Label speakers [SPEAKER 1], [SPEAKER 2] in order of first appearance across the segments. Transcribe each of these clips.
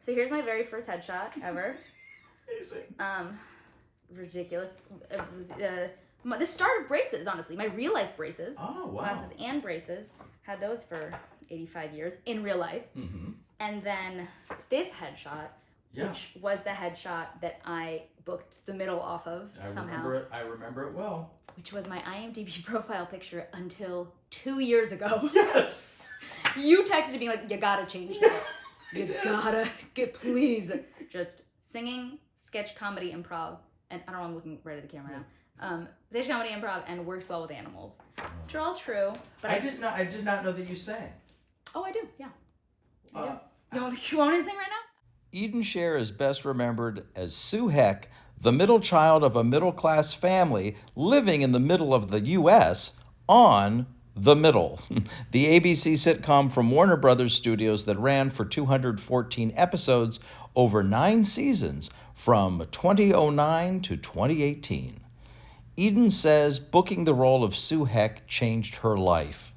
[SPEAKER 1] So here's my very first headshot ever.
[SPEAKER 2] Amazing.
[SPEAKER 1] Ridiculous. The start of braces, honestly. My real life braces.
[SPEAKER 2] Oh, wow.
[SPEAKER 1] Glasses and braces. Had those for 85 years in real life.
[SPEAKER 2] Mm-hmm.
[SPEAKER 1] And then this headshot, which was the headshot that I booked the middle off of somehow.
[SPEAKER 2] I remember it well.
[SPEAKER 1] Which was my IMDb profile picture until 2 years ago.
[SPEAKER 2] Yes.
[SPEAKER 1] You texted me like, you gotta change that. You gotta, please. Just singing, sketch comedy, improv, and I don't know, I'm looking right at the camera now. Sketch comedy, improv, and works well with animals. Which are all true. But
[SPEAKER 2] I did not know that you sang.
[SPEAKER 1] Oh, I do, yeah. I do. You want me to sing right now?
[SPEAKER 3] Eden Sher is best remembered as Sue Heck, the middle child of a middle-class family living in the middle of the U.S. on The Middle, the ABC sitcom from Warner Brothers Studios that ran for 214 episodes over 9 seasons from 2009 to 2018. Eden says booking the role of Sue Heck changed her life.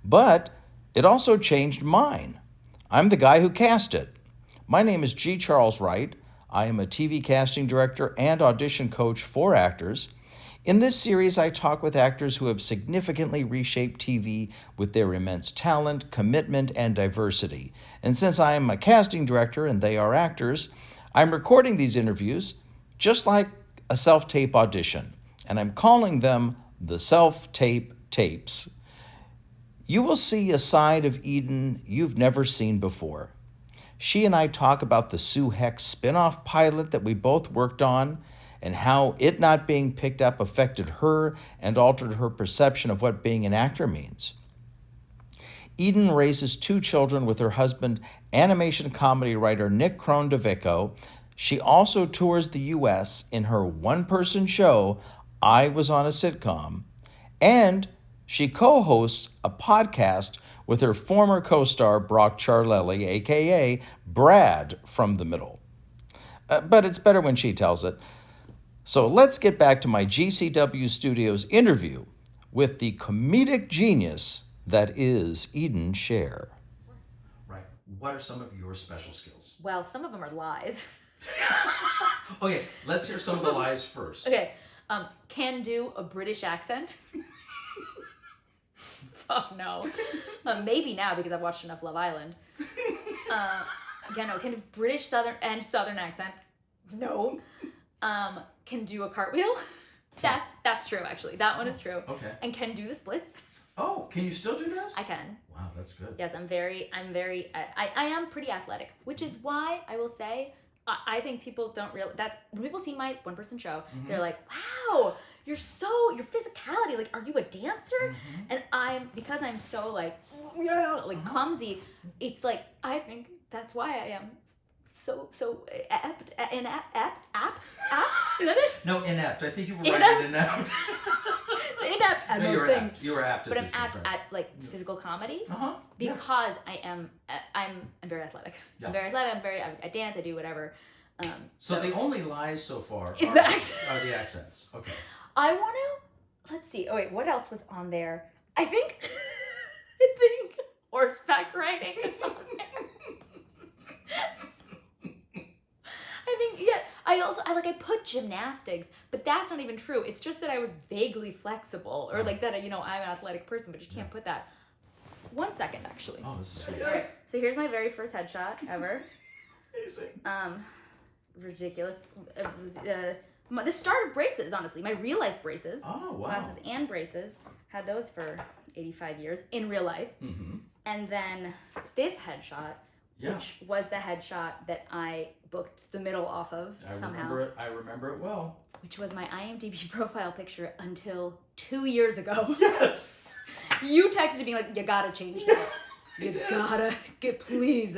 [SPEAKER 3] But it also changed mine. I'm the guy who cast it. My name is G. Charles Wright. I am a TV casting director and audition coach for actors. In this series, I talk with actors who have significantly reshaped TV with their immense talent, commitment, and diversity. And since I am a casting director and they are actors, I'm recording these interviews just like a self-tape audition, and I'm calling them the self-tape tapes. You will see a side of Eden you've never seen before. She and I talk about the Sue Heck spin-off pilot that we both worked on and how it not being picked up affected her and altered her perception of what being an actor means. Eden raises 2 children with her husband, animation comedy writer Nick Crondevico. She also tours the U.S. in her one-person show, I Was on a Sitcom, and she co-hosts a podcast with her former co-star Brock Charlelli, a.k.a. Brad from The Middle. But it's better when she tells it. So let's get back to my GCW Studios interview with the comedic genius that is Eden Sher.
[SPEAKER 2] Right. What are some of your special skills?
[SPEAKER 1] Well, some of them are lies.
[SPEAKER 2] Okay, let's hear some of the lies first.
[SPEAKER 1] Okay, can do a British accent. Oh no. Maybe now because I've watched enough Love Island. Can do British Southern accent. No. Can do a cartwheel. That's true actually. That one is true.
[SPEAKER 2] Okay.
[SPEAKER 1] And can do the splits.
[SPEAKER 2] Oh, can you still do those?
[SPEAKER 1] I can.
[SPEAKER 2] Wow, that's good.
[SPEAKER 1] Yes, I am pretty athletic, which is why I will say I think people don't realize that's when people see my one-person show, they're like, wow, your physicality, like, are you a dancer? And because I'm so like clumsy, it's like, I think that's why I am so apt. Is that it?
[SPEAKER 2] No, inept. I think you were right in inept.
[SPEAKER 1] Inept at most things.
[SPEAKER 2] You were apt.
[SPEAKER 1] But I'm apt at like physical comedy because I'm very athletic.
[SPEAKER 2] Yeah.
[SPEAKER 1] I'm very athletic. I dance. I do whatever.
[SPEAKER 2] So the only lies so far
[SPEAKER 1] is
[SPEAKER 2] are the accents. Okay.
[SPEAKER 1] I want to. Let's see. Oh wait, what else was on there? I think horseback riding is on there. I put gymnastics, but that's not even true. It's just that I was vaguely flexible, or like that. I'm an athletic person, but you can't put that. 1 second, actually.
[SPEAKER 2] Oh, this is great.
[SPEAKER 1] Right. So here's my very first headshot ever.
[SPEAKER 2] Amazing.
[SPEAKER 1] Ridiculous. The start of braces, honestly. My real life braces.
[SPEAKER 2] Oh, wow.
[SPEAKER 1] Glasses and braces. Had those for 85 years in real life. And then this headshot, which was the headshot that I booked the middle off of somehow.
[SPEAKER 2] I remember it well.
[SPEAKER 1] Which was my IMDb profile picture until 2 years ago.
[SPEAKER 2] Yes.
[SPEAKER 1] You texted me like, you gotta change that. You gotta, please.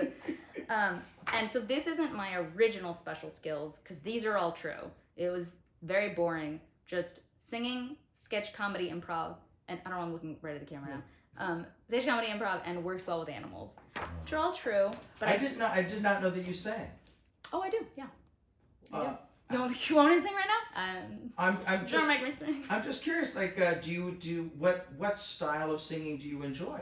[SPEAKER 1] And so this isn't my original special skills, because these are all true. It was very boring. Just singing, sketch comedy, improv, and I don't know, I'm looking right at the camera now. Sketch comedy, improv, and works well with animals. Which are all true. But
[SPEAKER 2] I did not know that you sang.
[SPEAKER 1] Oh, I do, yeah. I do. You want me to sing right now? Don't make me sing.
[SPEAKER 2] I'm just curious. Like, what style of singing do you enjoy?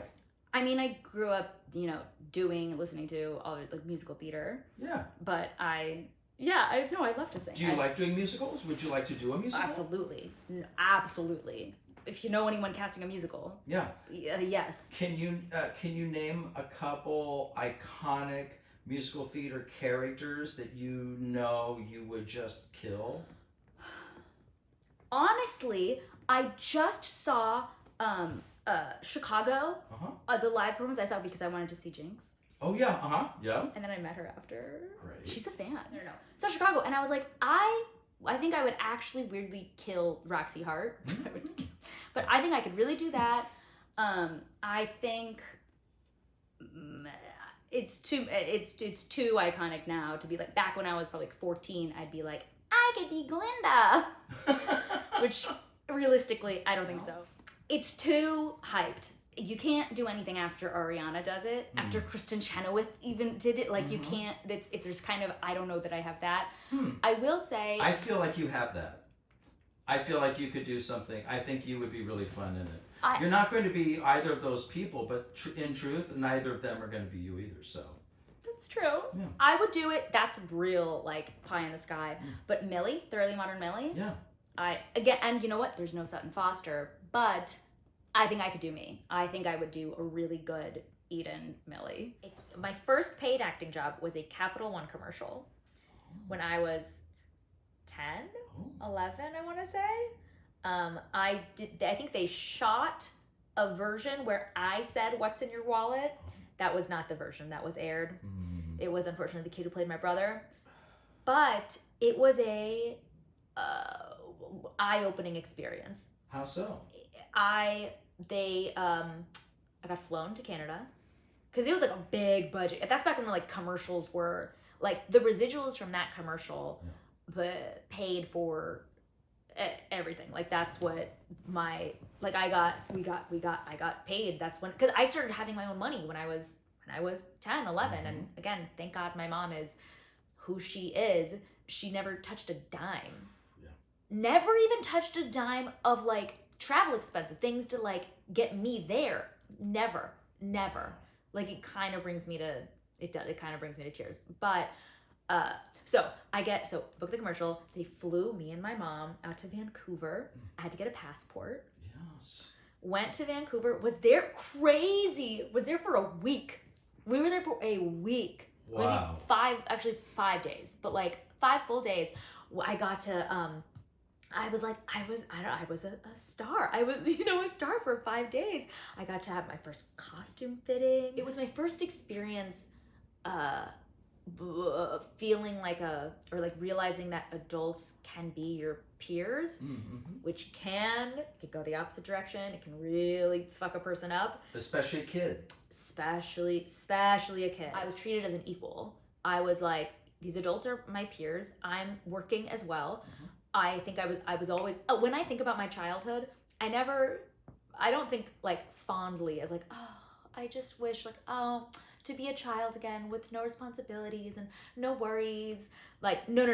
[SPEAKER 1] I mean, I grew up, listening to all like musical theater.
[SPEAKER 2] Yeah.
[SPEAKER 1] But I know I'd love to sing.
[SPEAKER 2] Do you like doing musicals? Would you like to do a musical?
[SPEAKER 1] Absolutely. Absolutely. If you know anyone casting a musical.
[SPEAKER 2] Yeah.
[SPEAKER 1] Yes.
[SPEAKER 2] Can you name a couple iconic musical theater characters that you would just kill?
[SPEAKER 1] Honestly, I just saw Chicago, the live performance I saw because I wanted to see Jinx.
[SPEAKER 2] Oh yeah, yeah.
[SPEAKER 1] And then I met her after.
[SPEAKER 2] Great.
[SPEAKER 1] She's a fan. No. So Chicago, and I was like, I think I would actually weirdly kill Roxy Hart. But I think I could really do that. I think it's too iconic now to be like, back when I was probably like 14, I'd be like, I could be Glinda. Which realistically, I don't think so. It's too hyped. You can't do anything after Ariana does it. After Kristen Chenoweth even did it, like you can't. There's kind of, I don't know that I have that. I will say.
[SPEAKER 2] I feel like you have that. I feel like you could do something. I think you would be really fun in it. You're not going to be either of those people, but in truth, neither of them are going to be you either. So.
[SPEAKER 1] That's true. Yeah. I would do it. That's real, like pie in the sky. But Millie, Thoroughly Modern Millie.
[SPEAKER 2] Yeah.
[SPEAKER 1] And you know what? There's no Sutton Foster, but I think I could do me. I think I would do a really good Eden Millie. My first paid acting job was a Capital One commercial when I was 10, 11, I want to say. I think they shot a version where I said, "What's in your wallet?" That was not the version that was aired. It was unfortunately the kid who played my brother. But it was a eye-opening experience.
[SPEAKER 2] How so?
[SPEAKER 1] I got flown to Canada because it was like a big budget. That's back when like commercials were like the residuals from that commercial paid for everything. Like that's what I got paid. That's when, because I started having my own money when I was 10, 11. And again, thank God my mom is who she is. She never touched a dime. Yeah. Never even touched a dime of like travel expenses, things to like get me there. Never. Like it kind of brings me to tears. But so booked the commercial. They flew me and my mom out to Vancouver. I had to get a passport.
[SPEAKER 2] Yes.
[SPEAKER 1] Went to Vancouver. Was there for a week. We were there for a week.
[SPEAKER 2] Wow.
[SPEAKER 1] Maybe 5 days, but like 5 full days. I got to I was a star. I was, a star for 5 days. I got to have my first costume fitting. It was my first experience feeling like realizing that adults can be your peers, which could go the opposite direction. It can really fuck a person up.
[SPEAKER 2] Especially a kid.
[SPEAKER 1] Especially a kid. I was treated as an equal. I was like, these adults are my peers. I'm working as well. I think I was always, when I think about my childhood, I don't think like fondly as like, oh, I just wish like, oh, to be a child again with no responsibilities and no worries. Like, no.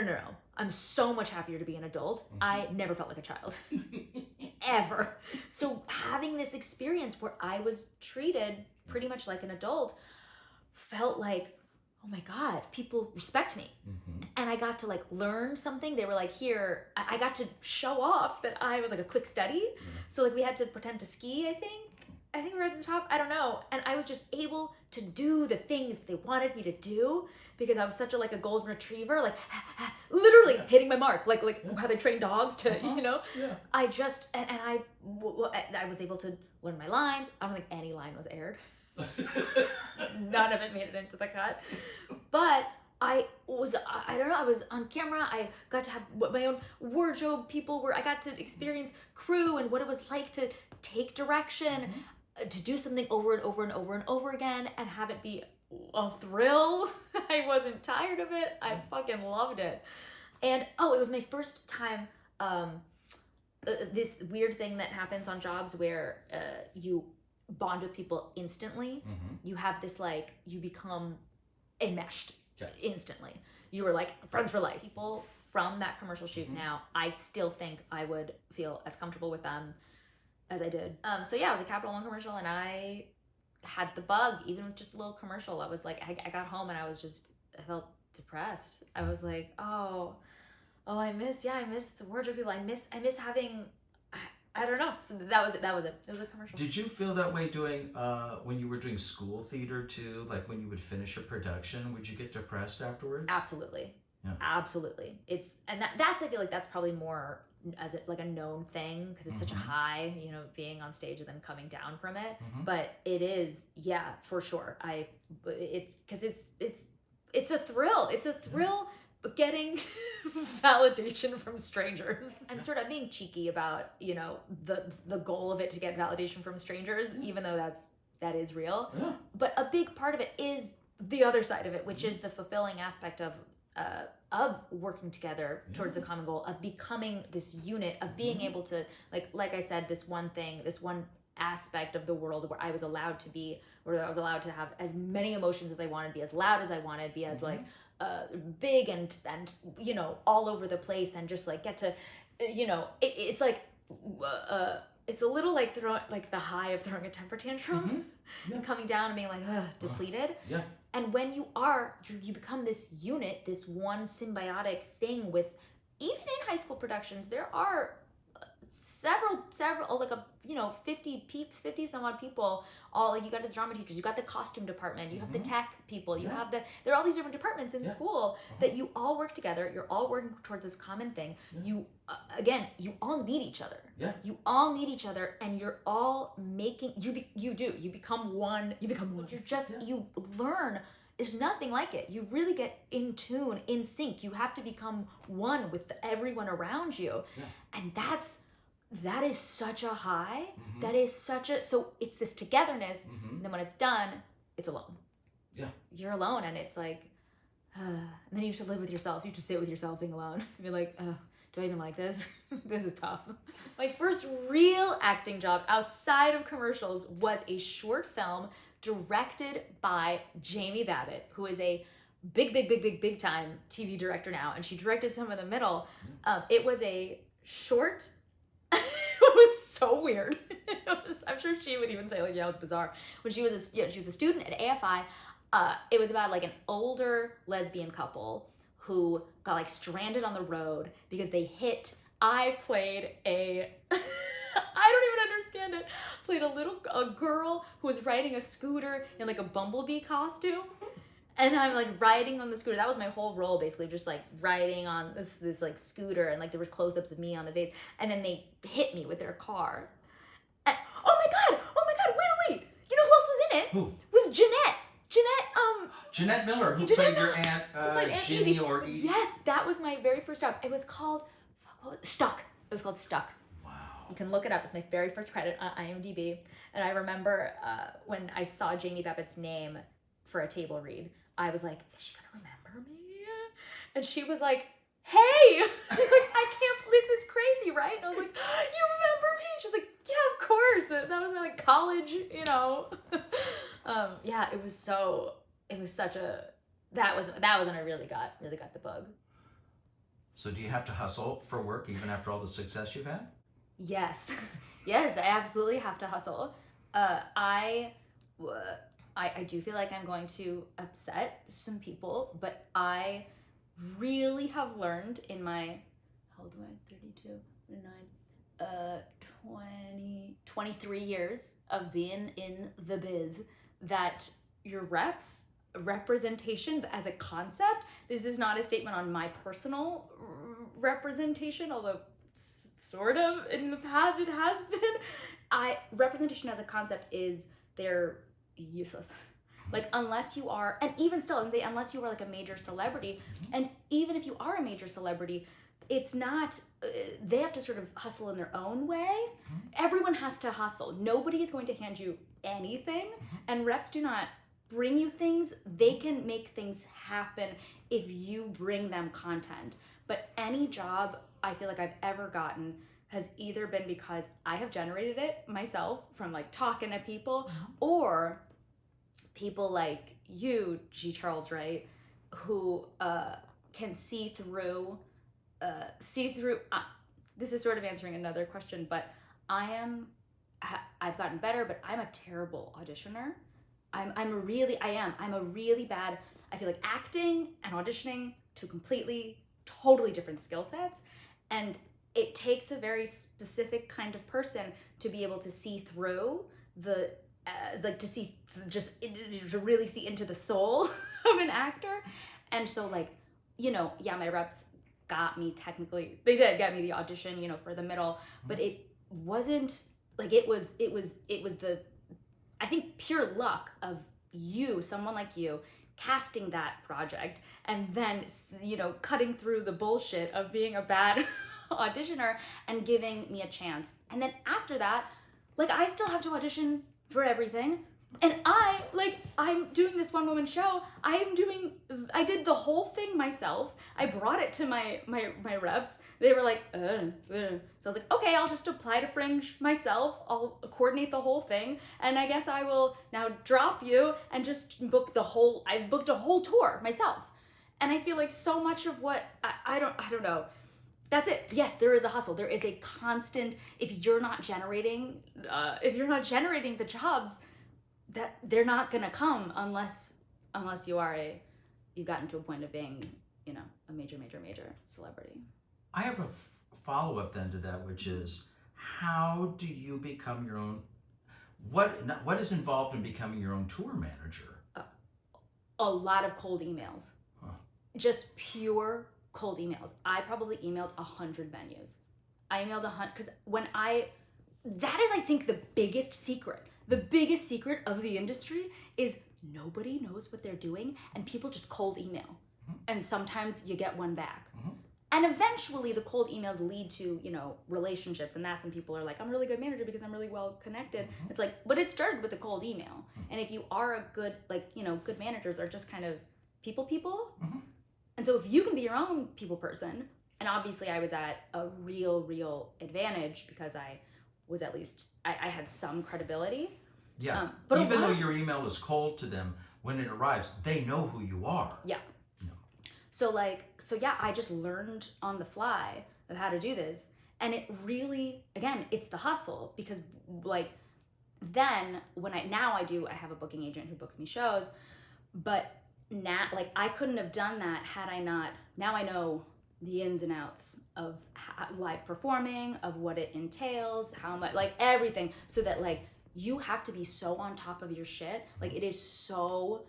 [SPEAKER 1] I'm so much happier to be an adult. I never felt like a child. Ever. So having this experience where I was treated pretty much like an adult felt like, oh my God, people respect me. And I got to like learn something. They were like, here, I got to show off that I was like a quick study. So like we had to pretend to ski, I think we were at the top. I don't know. And I was just able to do the things they wanted me to do because I was such a golden retriever, like literally hitting my mark, like how they train dogs to, Yeah. I just, and I was able to learn my lines. I don't think any line was aired. None of it made it into the cut. But I was on camera. I got to have my own wardrobe. I got to experience crew and what it was like to take direction, to do something over and over and over and over again and have it be a thrill. I wasn't tired of it. I fucking loved it. And it was my first time, this weird thing that happens on jobs where you bond with people instantly. You have this you become enmeshed instantly. You were like friends for life. People from that commercial shoot now, I still think I would feel as comfortable with them as I did. So yeah, it was a Capital One commercial and I had the bug, even with just a little commercial. I was like, I got home and I felt depressed. I was like, oh, I miss the wardrobe people. I miss having, I don't know. So that was it. It was a commercial.
[SPEAKER 2] Did you feel that way doing when you were doing school theater too? Like when you would finish a production, would you get depressed afterwards?
[SPEAKER 1] Absolutely.
[SPEAKER 2] Yeah.
[SPEAKER 1] Absolutely. That's I feel like that's probably more as like a known thing because it's such a high, being on stage and then coming down from it. But it is, yeah, for sure. It's because it's a thrill. It's a thrill getting validation from strangers. I'm sort of being cheeky about, the goal of it to get validation from strangers, even though that is real.
[SPEAKER 2] Yeah.
[SPEAKER 1] But a big part of it is the other side of it, which is the fulfilling aspect of working together towards the common goal, of becoming this unit, of being able to, like I said, this one aspect of the world where I was allowed to be, where I was allowed to have as many emotions as I wanted, be as loud as I wanted, be as big and all over the place, and just like get to, it's like it's a little like the high of throwing a temper tantrum and coming down and being like depleted.
[SPEAKER 2] Yeah.
[SPEAKER 1] And when you become this unit, this one symbiotic thing with, even in high school productions, there are several, 50 some odd people, all like, you got the drama teachers, you got the costume department, you have the tech people, you have there are all these different departments in school that you all work together, you're all working towards this common thing. You, again, you all need each other.
[SPEAKER 2] Yeah. You
[SPEAKER 1] all need each other, and you're all making, you become one, you're just, you learn. There's nothing like it. You really get in tune, in sync. You have to become one with everyone around you. Yeah. And that is such a high. That is so it's this togetherness. And then when it's done, it's alone.
[SPEAKER 2] Yeah.
[SPEAKER 1] You're alone, and it's like, and then you have to live with yourself. You have to sit with yourself being alone. You're like, do I even like this? This is tough. My first real acting job outside of commercials was a short film directed by Jamie Babbitt, who is a big time TV director now, and she directed some of the middle. It was a short. It was so weird. I'm sure she would even say like, yeah, it's bizarre. When she was a student at AFI. It was about like an older lesbian couple who got like stranded on the road because I played a I don't even understand it. Played a girl who was riding a scooter in like a bumblebee costume. And I'm like riding on the scooter. That was my whole role, basically, just like riding on this like scooter, and like there was close-ups of me on the face. And then they hit me with their car. And, oh my god, wait. You know who else was in it?
[SPEAKER 2] Who?
[SPEAKER 1] Was Jeanette,
[SPEAKER 2] Jeanette Miller, who played your aunt Ginny or Edie.
[SPEAKER 1] Yes, that was my very first job. It was called Stuck. It was called Stuck.
[SPEAKER 2] Wow.
[SPEAKER 1] You can look it up. It's my very first credit on IMDb. And I remember when I saw Jamie Babbitt's name for a table read, I was like, is she gonna remember me? And she was like, hey! I was like, I can't, this is crazy, right? And I was like, you remember me? She's like, yeah, of course. That was my like college, yeah, it was such a, that was when I really got the bug.
[SPEAKER 2] So do you have to hustle for work even after all the success you've had?
[SPEAKER 1] Yes. Yes, I absolutely have to hustle. I do feel like I'm going to upset some people, but I really have learned in my, how old am I? 32, 29, 23 years of being in the biz, that your representation as a concept, this is not a statement on my personal representation, although sort of in the past it has been. Representation as a concept they're useless. Like, unless you are, and even still, unless you are like a major celebrity, and even if you are a major celebrity, it's not, they have to sort of hustle in their own way. Everyone has to hustle. Nobody is going to hand you anything, and reps do not bring you things. They can make things happen if you bring them content. But any job I feel like I've ever gotten has either been because I have generated it myself from like talking to people, or people like you, G. Charles Wright, who can see through. This is sort of answering another question, but I've gotten better, but I'm a terrible auditioner. I'm a really bad, I feel like acting and auditioning, two totally different skill sets. And it takes a very specific kind of person to be able to see through to really see into the soul of an actor. And so like, my reps got me technically, they did get me the audition, for the middle, but it wasn't like, it was the, I think, pure luck of someone like you, casting that project and then, cutting through the bullshit of being a bad auditioner and giving me a chance. And then after that, like, I still have to audition for everything. And I'm doing this one woman show. I did the whole thing myself. I brought it to my reps. They were like, So I was like, okay, I'll just apply to Fringe myself. I'll coordinate the whole thing. And I guess I will now drop you and just booked a whole tour myself. And I feel like so much of what, I don't know. That's it. Yes, there is a hustle. There is a constant, if you're not generating the jobs, that they're not gonna come unless you've gotten to a point of being, a major celebrity.
[SPEAKER 2] I have a follow-up then to that, which is, how do you become your own, what is involved in becoming your own tour manager?
[SPEAKER 1] A lot of cold emails.
[SPEAKER 2] Huh.
[SPEAKER 1] Just pure cold emails. I probably emailed 100 venues. I emailed 100, because that is, I think, the biggest secret. The biggest secret of the industry is nobody knows what they're doing, and people just cold email. Mm-hmm. And sometimes you get one back. Mm-hmm. And eventually the cold emails lead to, relationships, and that's when people are like, I'm a really good manager because I'm really well connected. Mm-hmm. It's like, but it started with a cold email. Mm-hmm. And if you are a good, good managers are just kind of people. Mm-hmm. And so if you can be your own people person, and obviously I was at a real advantage because I was at least, I had some credibility.
[SPEAKER 2] Yeah, but even though your email is cold to them, when it arrives, they know who you are.
[SPEAKER 1] Yeah. So I just learned on the fly of how to do this. And it really, again, it's the hustle, because then I have a booking agent who books me shows, but now, I couldn't have done that had I not, now I know the ins and outs of live performing, of what it entails, how much, everything, so that you have to be so on top of your shit. It is so,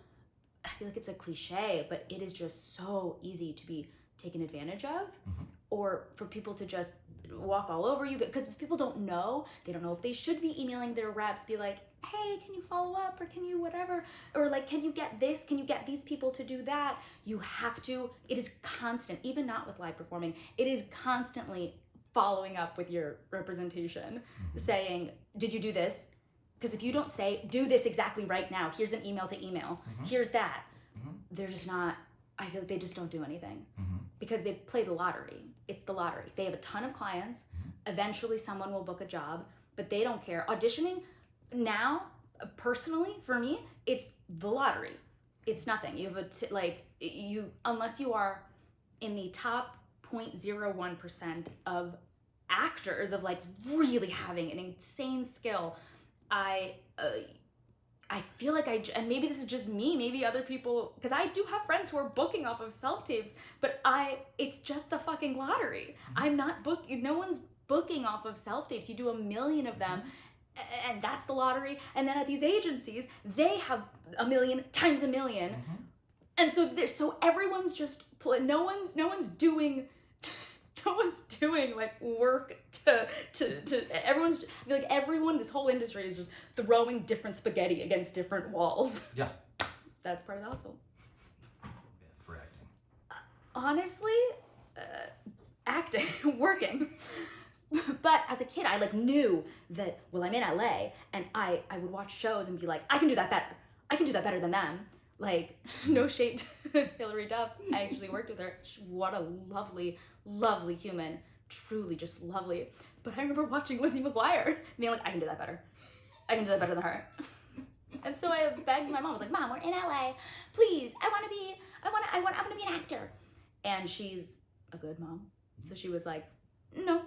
[SPEAKER 1] I feel like it's a cliche, but it is just so easy to be taken advantage of, mm-hmm. or for people to just walk all over you, because if people don't know, they don't know if they should be emailing their reps, be like, hey, can you follow up, or can you whatever, or can you get this, can you get these people to do that? You have to, it is constant, even not with live performing, it is constantly following up with your representation, mm-hmm. saying, did you do this? Because if you don't say, do this exactly right now, here's an email to email, mm-hmm. here's that, mm-hmm. they're just not, I feel like they just don't do anything, mm-hmm. because they play the lottery. It's the lottery. They have a ton of clients. Mm-hmm. Eventually someone will book a job, but they don't care. Auditioning now, personally, for me, it's the lottery. It's nothing. You have unless you are in the top 0.01% of actors of really having an insane skill, I feel like and maybe this is just me, maybe other people, because I do have friends who are booking off of self-tapes, but it's just the fucking lottery. Mm-hmm. I'm not no one's booking off of self-tapes. You do 1 million of them, mm-hmm. and that's the lottery. And then at these agencies, they have 1 million times 1 million. Mm-hmm. And so everyone's just, no one's doing work to everyone's, I feel like everyone, this whole industry is just throwing different spaghetti against different walls.
[SPEAKER 2] Yeah.
[SPEAKER 1] That's part of the hustle.
[SPEAKER 2] Yeah, for acting.
[SPEAKER 1] Honestly, acting, working. But as a kid, I knew that, well, I'm in LA, and I would watch shows and be like, I can do that better. I can do that better than them. No shade to Hillary Duff. I actually worked with her. What a lovely human. Truly just lovely. But I remember watching Lizzie McGuire and being like, I can do that better. I can do that better than her. And so I begged my mom. I was like, Mom, we're in LA. Please, I want to be an actor. And she's a good mom. So she was like, no.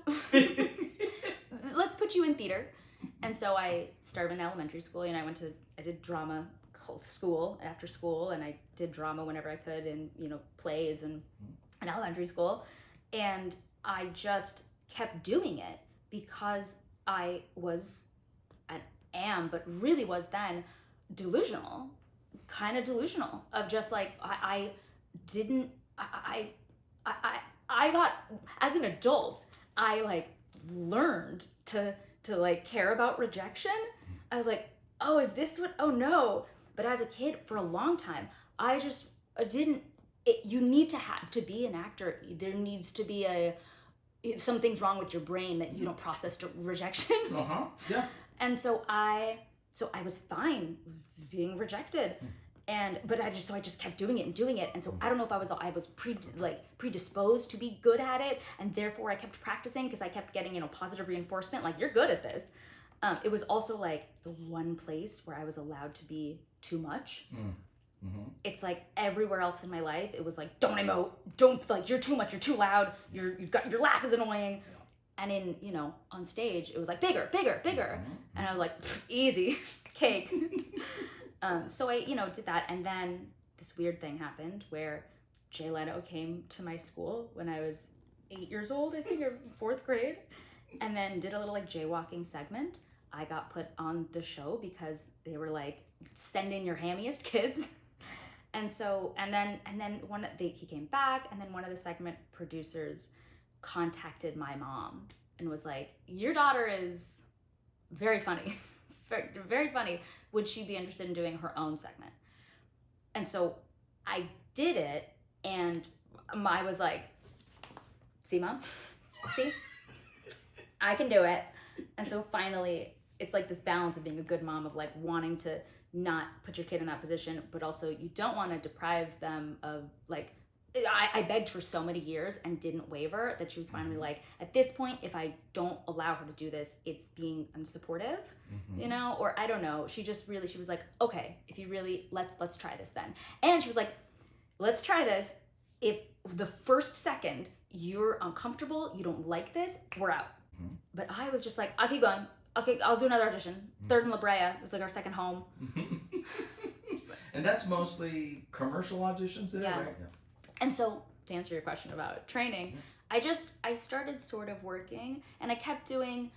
[SPEAKER 1] Let's put you in theater. And so I started in elementary school, and I did drama school after school, and I did drama whenever I could, and plays and in elementary school, and I just kept doing it because I was and am, but really was then delusional, kind of delusional of just like I got, as an adult, I like learned to like care about rejection. I was like, oh, is this what, oh no. But as a kid, for a long time, I just didn't, you need to be an actor, there needs to be something's wrong with your brain that you don't process rejection.
[SPEAKER 2] Yeah.
[SPEAKER 1] And so I was fine being rejected. But I just kept doing it. And so I don't know if I was predisposed to be good at it, and therefore I kept practicing because I kept getting, positive reinforcement, like, you're good at this. It was also like the one place where I was allowed to be too much. It's like everywhere else in my life, it was like, don't emote, don't, like, you're too much, you're too loud, your laugh is annoying. And in, on stage, it was like bigger. And I was like, easy, cake. So I, did that. And then this weird thing happened where Jay Leno came to my school when I was 8 years old, I think, or 4th grade, and then did a little like jaywalking segment. I got put on the show because they were like, send in your hammiest kids. And so, and then he came back, and then one of the segment producers contacted my mom and was like, your daughter is very funny. Very, very funny. Would she be interested in doing her own segment? And so I did it, and I was like, see, Mom? See? I can do it. And so finally, it's like this balance of being a good mom, of like wanting to not put your kid in that position, but also you don't want to deprive them of like, I begged for so many years and didn't waver that she was finally like, at this point, if I don't allow her to do this, it's being unsupportive, or I don't know. She was like, okay, if you really, let's try this then. And she was like, let's try this. If the first second you're uncomfortable, you don't like this, we're out. But I was just like, I'll keep going. Okay, I'll do another audition. Third in La Brea. It was like our second home.
[SPEAKER 2] And that's mostly commercial auditions there, right? Yeah.
[SPEAKER 1] And so, to answer your question about training, I started sort of working, and I kept doing,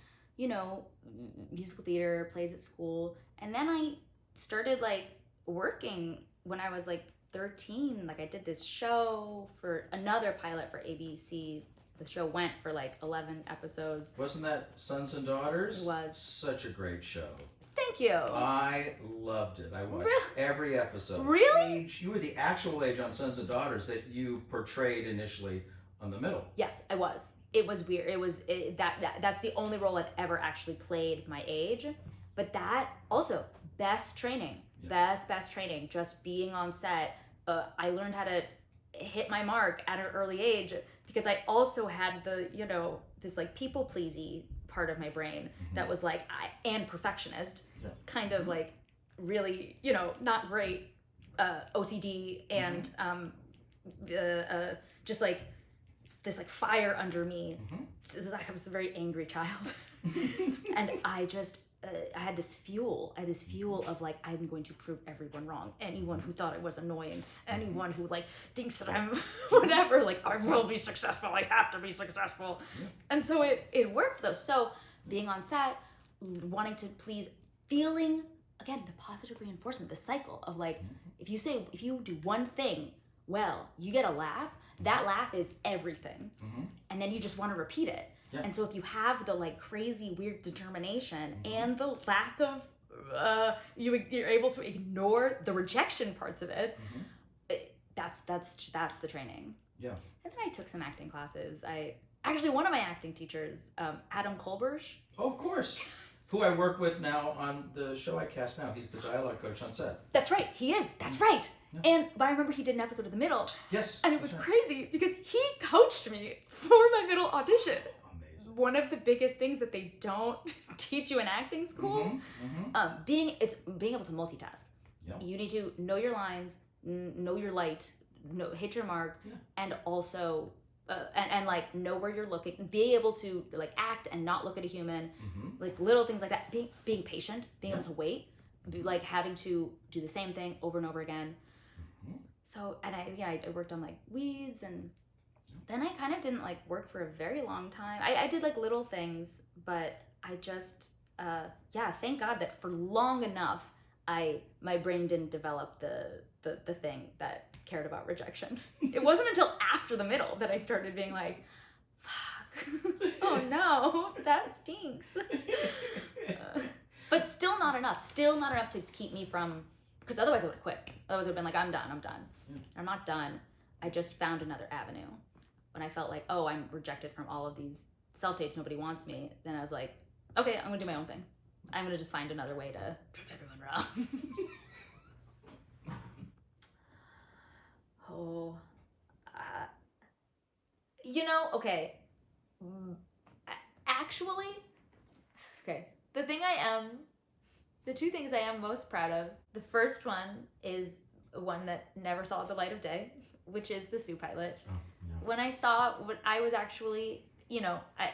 [SPEAKER 1] musical theater, plays at school. And then I started like working when I was like 13. Like, I did this show for another pilot for ABC. The show went for like 11 episodes.
[SPEAKER 2] Wasn't that Sons and Daughters?
[SPEAKER 1] It was.
[SPEAKER 2] Such a great show.
[SPEAKER 1] Thank you.
[SPEAKER 2] I loved it. I watched every episode.
[SPEAKER 1] Really?
[SPEAKER 2] You were the actual age on Sons and Daughters that you portrayed initially on The Middle.
[SPEAKER 1] Yes, I was. It was weird. That's the only role I've ever actually played my age. But that also, best training. Yeah. Best training. Just being on set. I learned how to hit my mark at an early age because I also had the, this like people pleasy part of my brain that was like, and perfectionist, kind of like really, not great OCD and just like this like fire under me. I was a very angry child. And I just, I had this fuel of like, I'm going to prove everyone wrong. Anyone who thought I was annoying, anyone who like thinks that I'm whatever, like I will be successful, I have to be successful. And so it worked though. So being on set, wanting to please, feeling, again, the positive reinforcement, the cycle of like, if you do one thing well, you get a laugh, that laugh is everything. And then you just want to repeat it. Yeah. And so if you have the like crazy weird determination and the lack of you're able to ignore the rejection parts of it, that's the training. Yeah. And then I took some acting classes. One of my acting teachers, Adam Kolberg.
[SPEAKER 2] Oh, of course. Who I work with now on the show I cast now. He's the dialogue coach on set.
[SPEAKER 1] That's right. He is. That's right. Yeah. But I remember he did an episode of The Middle.
[SPEAKER 2] Yes.
[SPEAKER 1] And it was crazy because he coached me for my middle audition. One of the biggest things that they don't teach you in acting school, being able to multitask. Yeah. You need to know your lines, know your light, hit your mark, and also and like know where you're looking. Be able to like act and not look at a human, like little things like that. Being patient, being able to wait. like having to do the same thing over and over again.
[SPEAKER 2] Mhm.
[SPEAKER 1] So, and I worked on like weeds, and then I kind of didn't like work for a very long time. I did like little things, but I just, thank God that for long enough, my brain didn't develop the thing that cared about rejection. It wasn't until after the middle that I started being like, fuck, oh no, that stinks. But still not enough to keep me from, because otherwise I would have quit. Otherwise I would have been like, I'm done.
[SPEAKER 2] Yeah.
[SPEAKER 1] I'm not done. I just found another avenue. When I felt like, oh, I'm rejected from all of these self-tapes, nobody wants me, then I was like, okay, I'm gonna do my own thing. I'm gonna just find another way to prove everyone wrong. Oh, okay. Actually, okay. The two things I am most proud of. The first one is one that never saw the light of day, which is the Sue pilot.
[SPEAKER 2] Oh, yeah.
[SPEAKER 1] When I saw what I was actually,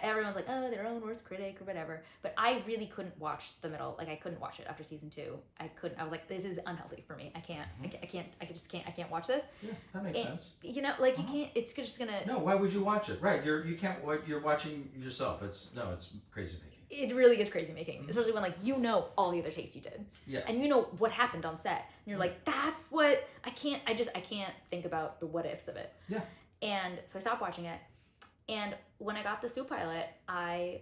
[SPEAKER 1] everyone's like, oh, their own worst critic or whatever. But I really couldn't watch the middle. Like I couldn't watch it after season 2. I was like, this is unhealthy for me. I can't watch this.
[SPEAKER 2] Yeah, that makes sense.
[SPEAKER 1] You can't, it's just gonna.
[SPEAKER 2] No, why would you watch it? Right, you can't. You're watching yourself. It's crazy making.
[SPEAKER 1] It really is crazy making, especially when all the other takes you did.
[SPEAKER 2] Yeah.
[SPEAKER 1] And what happened on set. And you're like, that's what I can't think about the what ifs of it.
[SPEAKER 2] Yeah.
[SPEAKER 1] And so I stopped watching it. And when I got the Sue pilot, I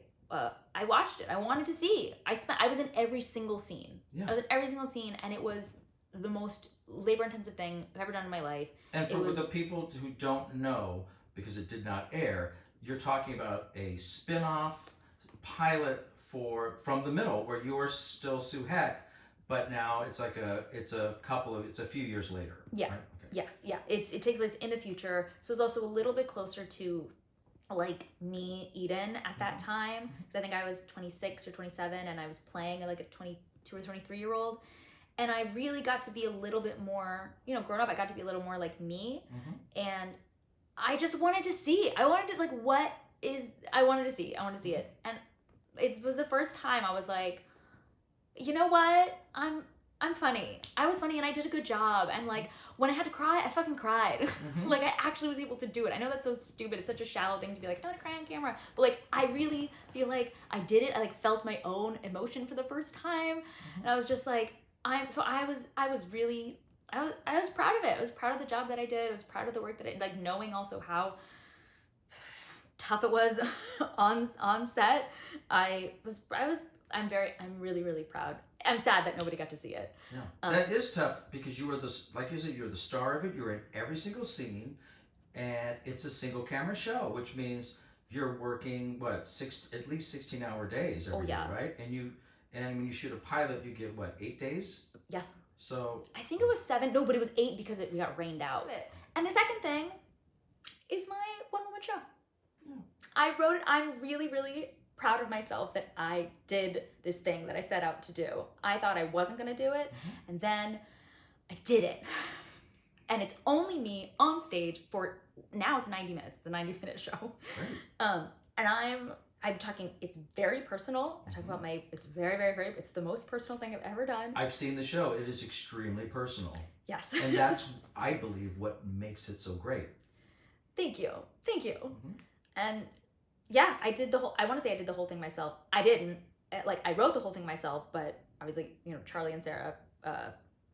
[SPEAKER 1] watched it. I wanted to see. I was in every single scene.
[SPEAKER 2] Yeah.
[SPEAKER 1] I was in every single scene, and it was the most labor-intensive thing I've ever done in my life.
[SPEAKER 2] And for the people who don't know, because it did not air, you're talking about a spin-off pilot from the middle where you're still Sue Heck, but now it's a few years later.
[SPEAKER 1] Yeah.
[SPEAKER 2] Right? Okay.
[SPEAKER 1] Yes. Yeah. It takes place in the future, so it's also a little bit closer to like me, Eden, at that time, because I think I was 26 or 27, and I was playing like a 22 or 23-year-old, and I really got to be a little bit more, grown up. I got to be a little more like me, and I just wanted to see. I wanted to see it, and it was the first time I was like, you know what? I'm funny. I was funny, and I did a good job. And like when I had to cry, I fucking cried. Like I actually was able to do it. I know that's so stupid. It's such a shallow thing to be like, I want to cry on camera. But like I really feel like I did it. I like felt my own emotion for the first time, and I was just like, I was proud of it. I was proud of the job that I did. I was proud of the work that I like, knowing also how tough it was on set. I'm really, really proud. I'm sad that nobody got to see it.
[SPEAKER 2] Yeah, that is tough because you were like you said, you're the star of it. You're in every single scene, and it's a single camera show, which means you're working at least 16-hour days every day, right? And when you shoot a pilot, you get 8 days?
[SPEAKER 1] Yes.
[SPEAKER 2] So
[SPEAKER 1] I think it was 7. No, but it was 8 because we got rained out. And the second thing is my one-woman show.
[SPEAKER 2] Yeah.
[SPEAKER 1] I wrote it. I'm really, really proud of myself that I did this thing that I set out to do. I thought I wasn't going to do it, and then I did it. And it's only me on stage for, now it's 90 minutes, the 90-minute show.
[SPEAKER 2] Great.
[SPEAKER 1] And I'm talking, it's very personal. I talk about it's very, very, very, it's the most personal thing I've ever done.
[SPEAKER 2] I've seen the show. It is extremely personal.
[SPEAKER 1] Yes.
[SPEAKER 2] And that's, I believe, what makes it so great.
[SPEAKER 1] Thank you. And yeah, I did the whole thing myself. I didn't, I wrote the whole thing myself, but obviously, Charlie and Sarah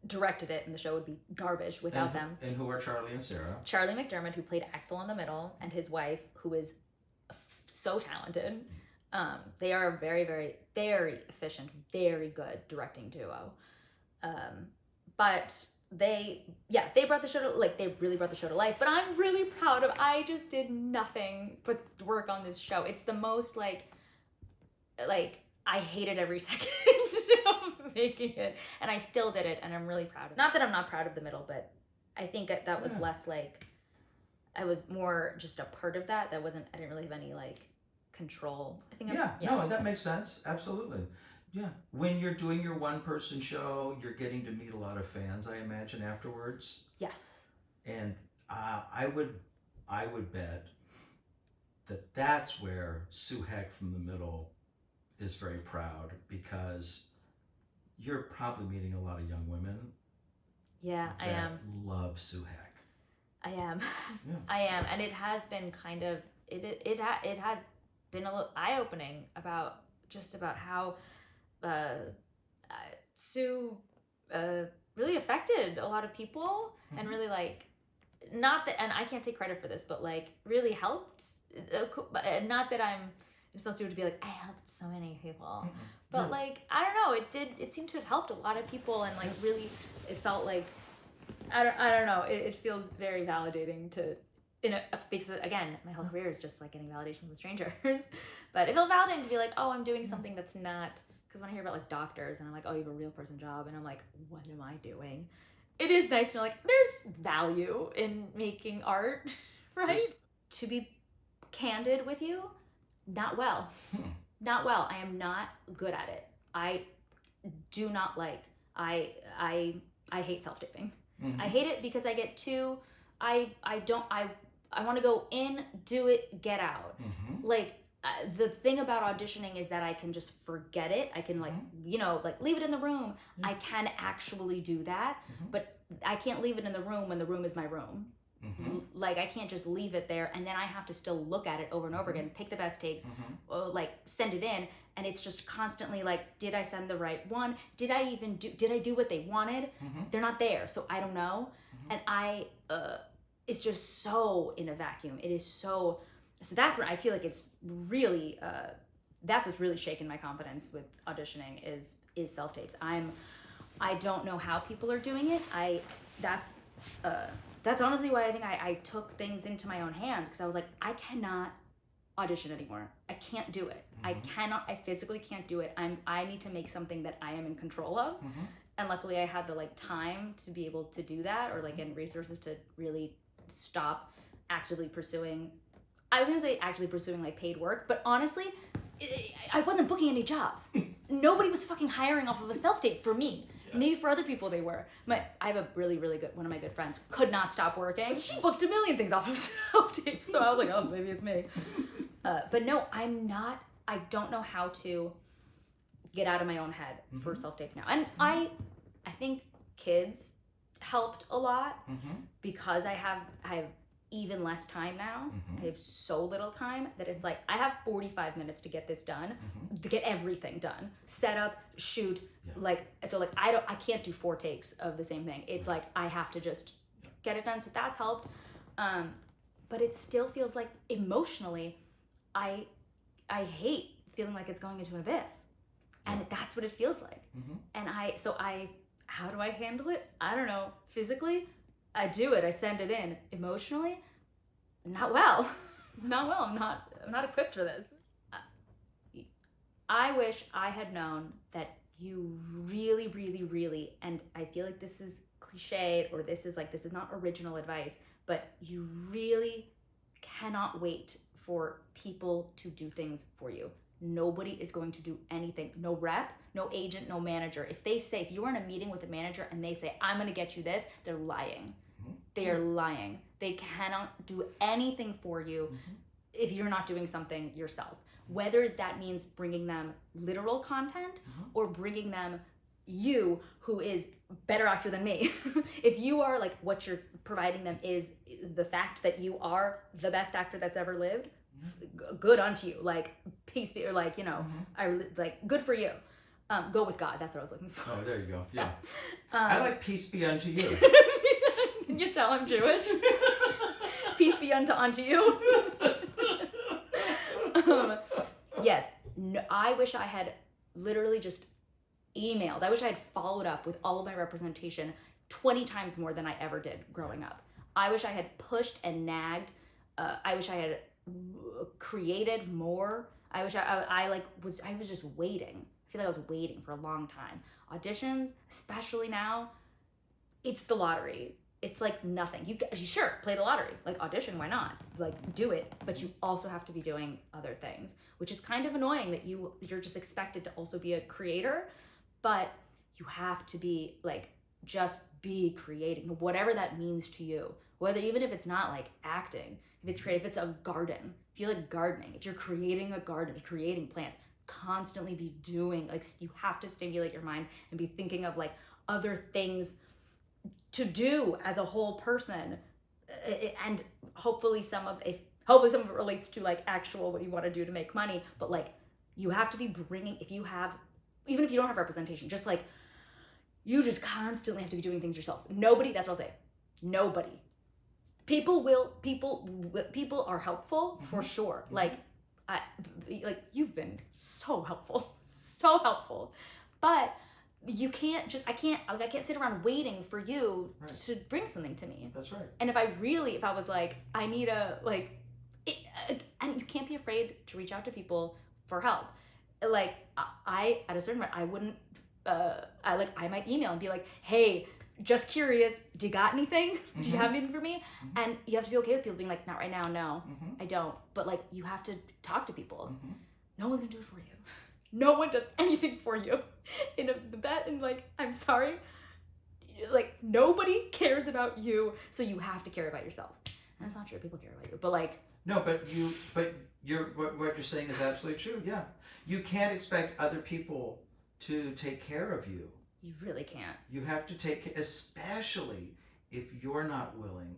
[SPEAKER 1] directed it, and the show would be garbage without them.
[SPEAKER 2] And who are Charlie and Sarah?
[SPEAKER 1] Charlie McDermott, who played Axel in the middle, and his wife, who is so talented. They are a very, very, very efficient, very good directing duo. But they brought the show to, they really brought the show to life. But I'm really proud of, I just did nothing but work on this show. It's the most, I hated every second of making it. And I still did it, and I'm really proud of it. Not that I'm not proud of the middle, but I think that was less, I was more just a part of that. I didn't really have any, control. I think
[SPEAKER 2] no, that makes sense. Absolutely. Yeah. When you're doing your one-person show, you're getting to meet a lot of fans, I imagine, afterwards.
[SPEAKER 1] Yes.
[SPEAKER 2] And I would bet that that's where Sue Heck from the middle is very proud, because you're probably meeting a lot of young women
[SPEAKER 1] Yeah, I
[SPEAKER 2] that
[SPEAKER 1] am.
[SPEAKER 2] love Sue Heck.
[SPEAKER 1] I am.
[SPEAKER 2] Yeah.
[SPEAKER 1] I am, and it has been kind of it has been a little eye-opening about how uh, Sue really affected a lot of people, and really like, not that, and I can't take credit for this, but like really helped. Not that I'm supposed to be like I helped so many people, but like I don't know, it seemed to have helped a lot of people, and like really it felt like I don't know, it feels very validating to because again my whole career is just like getting validation from strangers, but it felt validating to be like, oh, I'm doing something that's not, because when I hear about like doctors and I'm like, oh, you have a real person job, and I'm like, what am I doing? It is nice to know like there's value in making art, right? To be candid with you, not well. Not well. I am not good at it. I do not like, I hate self-taping. I hate it because I get too, I want to go in, do it, get out. Like, the thing about auditioning is that I can just forget it. I can like, like leave it in the room. I can actually do that, but I can't leave it in the room when the room is my room. Like, I can't just leave it there, and then I have to still look at it over and over again, pick the best takes, like send it in, and it's just constantly like, did I send the right one? Did I do what they wanted? They're not there, so I don't know. And it's just so in a vacuum. It is so that's where I feel like it's really that's what's really shaken my confidence with auditioning is self-tapes. I don't know how people are doing it. That's honestly why I think I took things into my own hands, because I was like, I cannot audition anymore. I can't do it. I physically can't do it. I need to make something that I am in control of. And luckily I had the like time to be able to do that, or like, and resources to really stop actively pursuing. I was gonna say actually pursuing like paid work, but honestly, I wasn't booking any jobs. Nobody was fucking hiring off of a self-tape for me. Maybe for other people they were. I have a really, really good, one of my good friends could not stop working. She booked a million things off of self-tape. So I was like, oh, maybe it's me. But no, I don't know how to get out of my own head for self-tapes now. And I think kids helped a lot because I have even less time now. I have so little time that it's like I have 45 minutes to get this done, to get everything done, set up, shoot, like, so like I can't do 4 takes of the same thing. It's like I have to just get it done. So that's helped. But it still feels like emotionally I hate feeling like it's going into an abyss. And that's what it feels like. And how do I handle it? I don't know. Physically, I do it. I send it in. Emotionally, not well. Not well. I'm not equipped for this. I wish I had known that you really, really, really, and I feel like this is cliched, or this is not original advice, but you really cannot wait for people to do things for you. Nobody is going to do anything. No rep, no agent, no manager. If you're in a meeting with a manager and they say, I'm going to get you this, they're lying. They are lying. They cannot do anything for you if you're not doing something yourself. Whether that means bringing them literal content or bringing them you, who is better actor than me. If you are like, what you're providing them is the fact that you are the best actor that's ever lived, good unto you. Like, peace be, or like, good for you. Go with God. That's what I was looking for.
[SPEAKER 2] Oh, there you go. Yeah. I like peace be unto you.
[SPEAKER 1] Can you tell I'm Jewish? Peace be unto you. Yes. No, I wish I had literally just emailed. I wish I had followed up with all of my representation 20 times more than I ever did growing up. I wish I had pushed and nagged. I wish I had created more. I wish I was just waiting. I feel like I was waiting for a long time. Auditions, especially now, it's the lottery. It's like nothing. You sure play the lottery, like audition, why not? Like, do it, but you also have to be doing other things, which is kind of annoying that you're just expected to also be a creator, but you have to be like, just be creating, whatever that means to you. Whether, even if it's not like acting, if it's creative, if it's a garden, if you like gardening, if you're creating a garden, creating plants, constantly be doing, like, you have to stimulate your mind and be thinking of like other things to do as a whole person. And hopefully some of it relates to like actual what you want to do to make money, but like you have to be bringing, even if you don't have representation, just like you just constantly have to be doing things yourself. Nobody, that's what I'll say, nobody. People are helpful for sure. Like you've been so helpful, so helpful, but you can't just, I can't sit around waiting for you to bring something to me.
[SPEAKER 2] That's right.
[SPEAKER 1] And if I was like, I need and you can't be afraid to reach out to people for help. Like I, at a certain point, I wouldn't, I might email and be like, hey, just curious, do you got anything? Do you have anything for me? And you have to be okay with people being like, not right now, no, I don't. But like, you have to talk to people. No one's gonna do it for you. No one does anything for you in the bet, and like, I'm sorry, like nobody cares about you, so you have to care about yourself. And that's not true. People care about you, but like,
[SPEAKER 2] no, but what you're saying is absolutely true. Yeah, you can't expect other people to take care of you.
[SPEAKER 1] You really can't.
[SPEAKER 2] You have to take, especially if you're not willing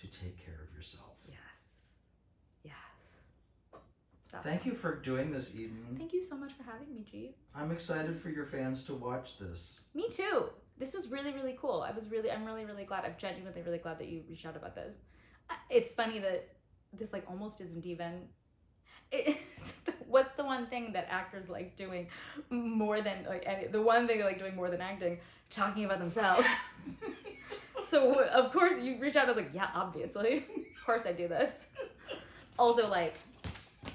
[SPEAKER 2] to take care of yourself. Thank you for doing this, Eden.
[SPEAKER 1] Thank you so much for having me, G.
[SPEAKER 2] I'm excited for your fans to watch this.
[SPEAKER 1] Me too. This was really, really cool. I'm really, really glad. I'm genuinely really glad that you reached out about this. It's funny that this like almost isn't even. What's the one thing that actors like doing more than like the one thing they like doing more than acting? Talking about themselves. So of course you reach out. I was like, yeah, obviously, of course I do this. Also, like,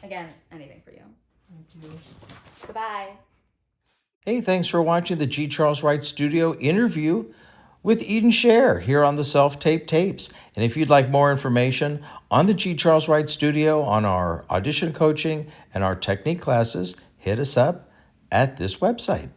[SPEAKER 1] again, anything for you.
[SPEAKER 2] Thank you.
[SPEAKER 1] Goodbye.
[SPEAKER 3] Hey, thanks for watching the G. Charles Wright Studio interview with Eden Sher here on the Self-Tape Tapes. And if you'd like more information on the G. Charles Wright Studio, on our audition coaching and our technique classes, hit us up at this website.